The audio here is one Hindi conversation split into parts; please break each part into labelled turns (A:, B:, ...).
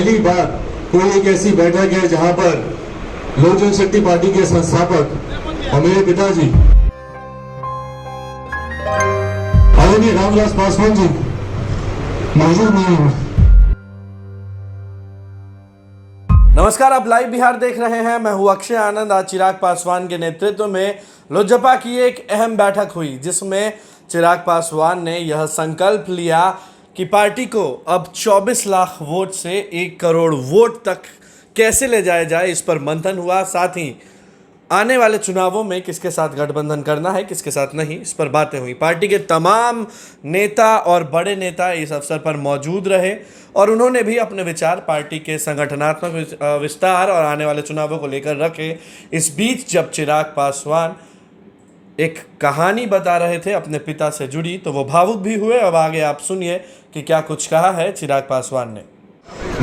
A: पहली बार कोई एक ऐसी बैठक है जहां पर लोक जनशक्ति पार्टी के संस्थापक और मेरे पिताजी आदरणीय रामविलास पासवान जी मौजूद नहीं है।
B: नमस्कार, आप लाइव बिहार देख रहे हैं। मैं हूं अक्षय आनंद। आज चिराग पासवान के नेतृत्व में लोजपा की एक अहम बैठक हुई, जिसमें चिराग पासवान ने यह संकल्प लिया कि पार्टी को अब 24 लाख वोट से 1 करोड़ वोट तक कैसे ले जाया जाए, इस पर मंथन हुआ। साथ ही आने वाले चुनावों में किसके साथ गठबंधन करना है, किसके साथ नहीं, इस पर बातें हुई। पार्टी के तमाम नेता और बड़े नेता इस अवसर पर मौजूद रहे और उन्होंने भी अपने विचार पार्टी के संगठनात्मक विस्तार और आने वाले चुनावों को लेकर रखे। इस बीच जब चिराग पासवान एक कहानी बता रहे थे अपने पिता से जुड़ी, तो वो भावुक भी हुए। अब आगे आप सुनिए कि क्या कुछ कहा है चिराग पासवान ने।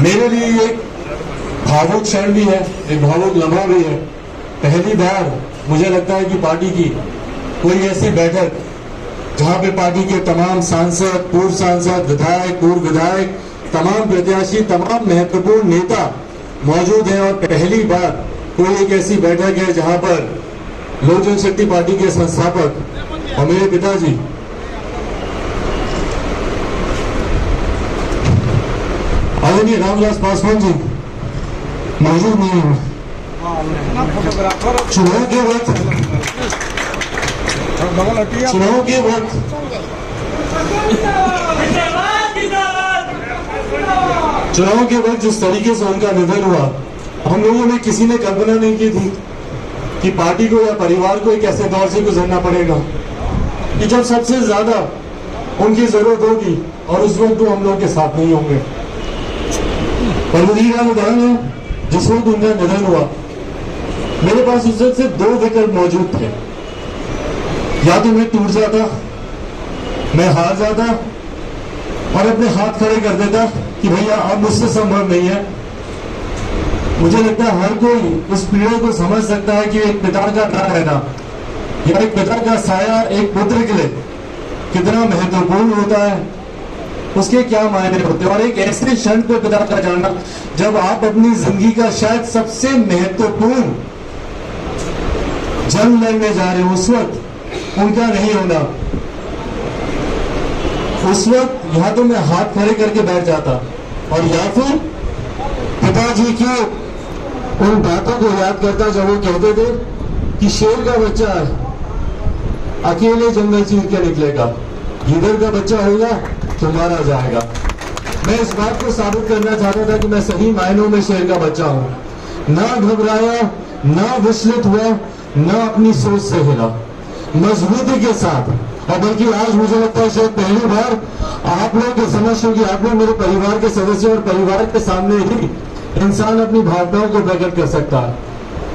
A: मेरे लिए एक भावुक क्षण भी है, एक भावुक लम्हा भी है। पहली बार मुझे लगता है कि पार्टी की कोई ऐसी बैठक जहां पे पार्टी के तमाम सांसद, पूर्व सांसद, विधायक, पूर्व विधायक, तमाम प्रत्याशी, तमाम महत्वपूर्ण नेता मौजूद हैं। और पहली बार कोई एक ऐसी बैठक है जहां पर लोक जनशक्ति पार्टी के संस्थापक और मेरे पिताजी आदरणीय रामविलास पासवान जी मौजूद नहीं है। चुनाव के वक्त जिस तरीके से उनका निधन हुआ, हम लोगों ने किसी ने कल्पना नहीं की थी कि पार्टी को या परिवार को एक ऐसे दौर से गुजरना पड़ेगा कि जब सबसे ज्यादा उनकी जरूरत होगी और उस वक्त वो हम लोग के साथ नहीं होंगे। परमवीर का उदाहरण है, जिस वक्त उनका निधन हुआ, मेरे पास उस वक्त से 2 विकल्प मौजूद थे। या तो मैं टूट जाता, मैं हार जाता और अपने हाथ खड़े कर देता कि भैया अब मुझसे संभव नहीं है। मुझे लगता है हर कोई इस पीड़ा को समझ सकता है कि एक पिता का ना रहना या एक पिता का साया एक पुत्र के लिए कितना महत्वपूर्ण होता है, उसके क्या मायने होते हैं। और एक ऐसे क्षण पे पिता का जाना जब आप अपनी जिंदगी का शायद सबसे महत्वपूर्ण जंग लड़ने जा रहे हो, उस वक्त उनका नहीं होना, उस वक्त या तो मैं हाथ खड़े करके बैठ जाता और या फिर पिताजी की उन बातों को याद करता जब वो कहते थे कि शेर का बच्चा अकेले जंगल चीर के निकलेगा, गिदड़ का बच्चा होगा तो मारा जाएगा। मैं इस बात को साबित करना चाहता था कि मैं सही मायनों में शेर का बच्चा हूं। ना घबराया, ना विचलित हुआ, ना अपनी सोच से हिला, मजबूती के साथ। और बल्कि आज मुझे लगता है शायद पहली बार आप लोग के समझ होगी, आप लोग मेरे परिवार के सदस्य और परिवार के सामने ही इंसान अपनी भावनाओं को प्रकट कर सकता है।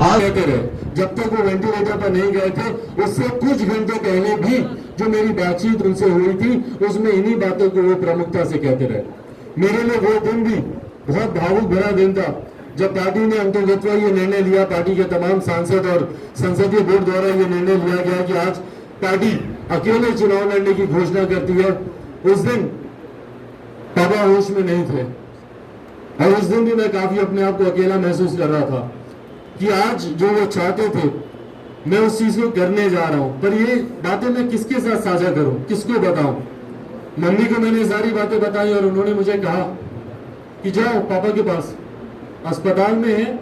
A: आज कहते रहे, जब तक वो वेंटिलेटर पर नहीं गए थे, उससे कुछ घंटे पहले भी जो मेरी बातचीत उनसे हुई थी, उसमें इन्हीं बातों को वो प्रमुखता से कहते रहे। मेरे लिए वो दिन भी बहुत भावुक भरा दिन था जब पार्टी ने अंतर्गतवा ये निर्णय लिया, पार्टी के तमाम सांसद और संसदीय बोर्ड द्वारा ये निर्णय लिया गया कि आज पार्टी अकेले चुनाव लड़ने की घोषणा करती है। उस दिन पापा होश में नहीं थे और उस दिन भी मैं काफी अपने आप को अकेला महसूस कर रहा था कि आज जो वो चाहते थे मैं उस चीज को करने जा रहा हूं। पर ये बातें मैं किसके साथ साझा करूं, किसको बताऊं। मम्मी को मैंने सारी बातें बताई और उन्होंने मुझे कहा कि जाओ पापा के पास, अस्पताल में है,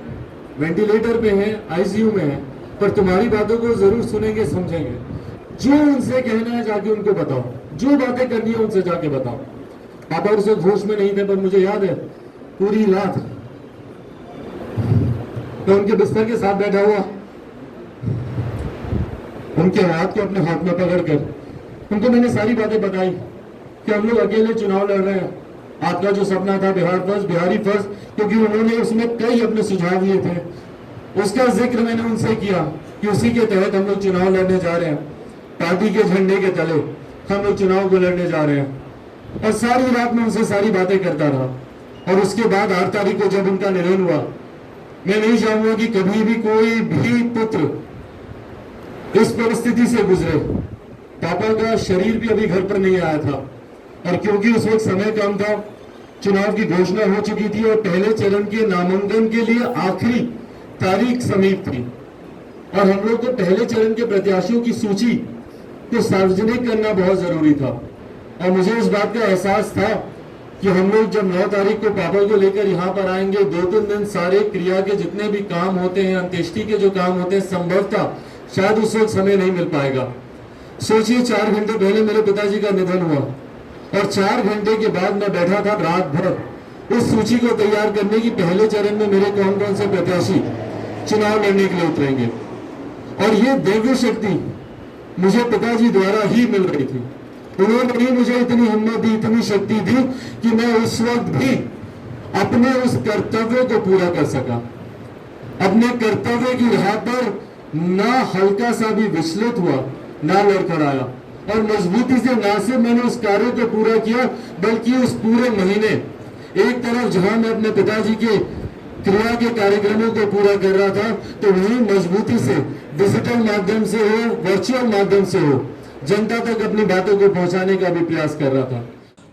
A: वेंटिलेटर पे है, आईसीयू में है, पर तुम्हारी बातों को जरूर सुनेंगे, समझेंगे। जो उनसे कहना है जाके उनको बताओ, जो बातें करनी है उनसे जाके बताओ। पापा उस वक्त होश में नहीं थे, पर मुझे याद है पूरी रात मैं उनके बिस्तर के साथ बैठा हुआ, उनके हाथ को अपने हाथ में पकड़कर उनको मैंने सारी बातें बताई कि हम लोग अकेले चुनाव लड़ रहे हैं। आपका जो सपना था बिहार फर्स्ट, बिहारी फर्स्ट, क्योंकि उन्होंने उसमें कई अपने सुझाव दिए थे, उसका जिक्र मैंने उनसे किया कि उसी के तहत हम लोग चुनाव लड़ने जा रहे हैं। पार्टी के झंडे के तले हम लोग चुनाव को लड़ने जा रहे हैं। और सारी रात में उनसे सारी बातें करता रहा। और उसके बाद 8 तारीख को जब उनका निधन हुआ, मैं नहीं चाहूंगा कि कभी भी कोई भी पुत्र इस परिस्थिति से गुजरे। पापा का शरीर भी अभी घर पर नहीं आया था और क्योंकि उस वक्त समय कम था, चुनाव की घोषणा हो चुकी थी और पहले चरण के नामांकन के लिए आखिरी तारीख समीप थी और हम लोग को पहले चरण के प्रत्याशियों की सूची को सार्वजनिक करना बहुत जरूरी था। और मुझे इस बात का एहसास था कि हम लोग जब 9 तारीख को पापा को लेकर यहाँ पर आएंगे, 2-3 दिन सारे क्रिया के जितने भी काम होते हैं, अंत्येष्टि के जो काम होते हैं, संभवतः शायद उस वक्त समय नहीं मिल पाएगा। सोचिए 4 घंटे पहले मेरे पिताजी का निधन हुआ और 4 घंटे के बाद मैं बैठा था रात भर उस सूची को तैयार करने की पहले चरण में मेरे कौन कौन से प्रत्याशी चुनाव लड़ने के लिए उतरेंगे। और ये दिव्य शक्ति मुझे पिताजी द्वारा ही मिल रही थी। उन्होंने ही मुझे इतनी हिम्मत दी, इतनी शक्ति दी कि मैं उस वक्त भी अपने उस कर्तव्य को पूरा कर सका। अपने कर्तव्य की राह पर ना हल्का सा भी विचलित हुआ, ना लड़खड़ाया और मजबूती से ना सिर्फ मैंने उस कार्य को पूरा किया बल्कि उस पूरे महीने एक तरफ जहां मैं अपने पिताजी के क्रिया के कार्यक्रमों को पूरा कर रहा था, तो वहीं मजबूती से डिजिटल माध्यम से हो, वर्चुअल माध्यम से हो, जनता तक अपनी बातों को पहुंचाने का भी प्रयास कर रहा था।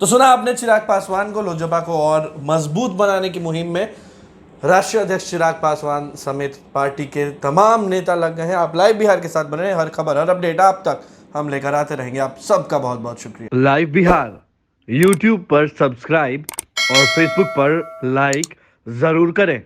B: तो सुना आपने चिराग पासवान को। लोजपा को और मजबूत बनाने की मुहिम में राष्ट्रीय अध्यक्ष चिराग पासवान समेत पार्टी के तमाम नेता लग गए हैं। आप लाइव बिहार के साथ बने रहें, हर खबर हर अपडेट आप तक हम लेकर आते रहेंगे। आप सबका बहुत बहुत शुक्रिया।
C: लाइव बिहार यूट्यूब पर सब्सक्राइब और फेसबुक पर लाइक जरूर करें।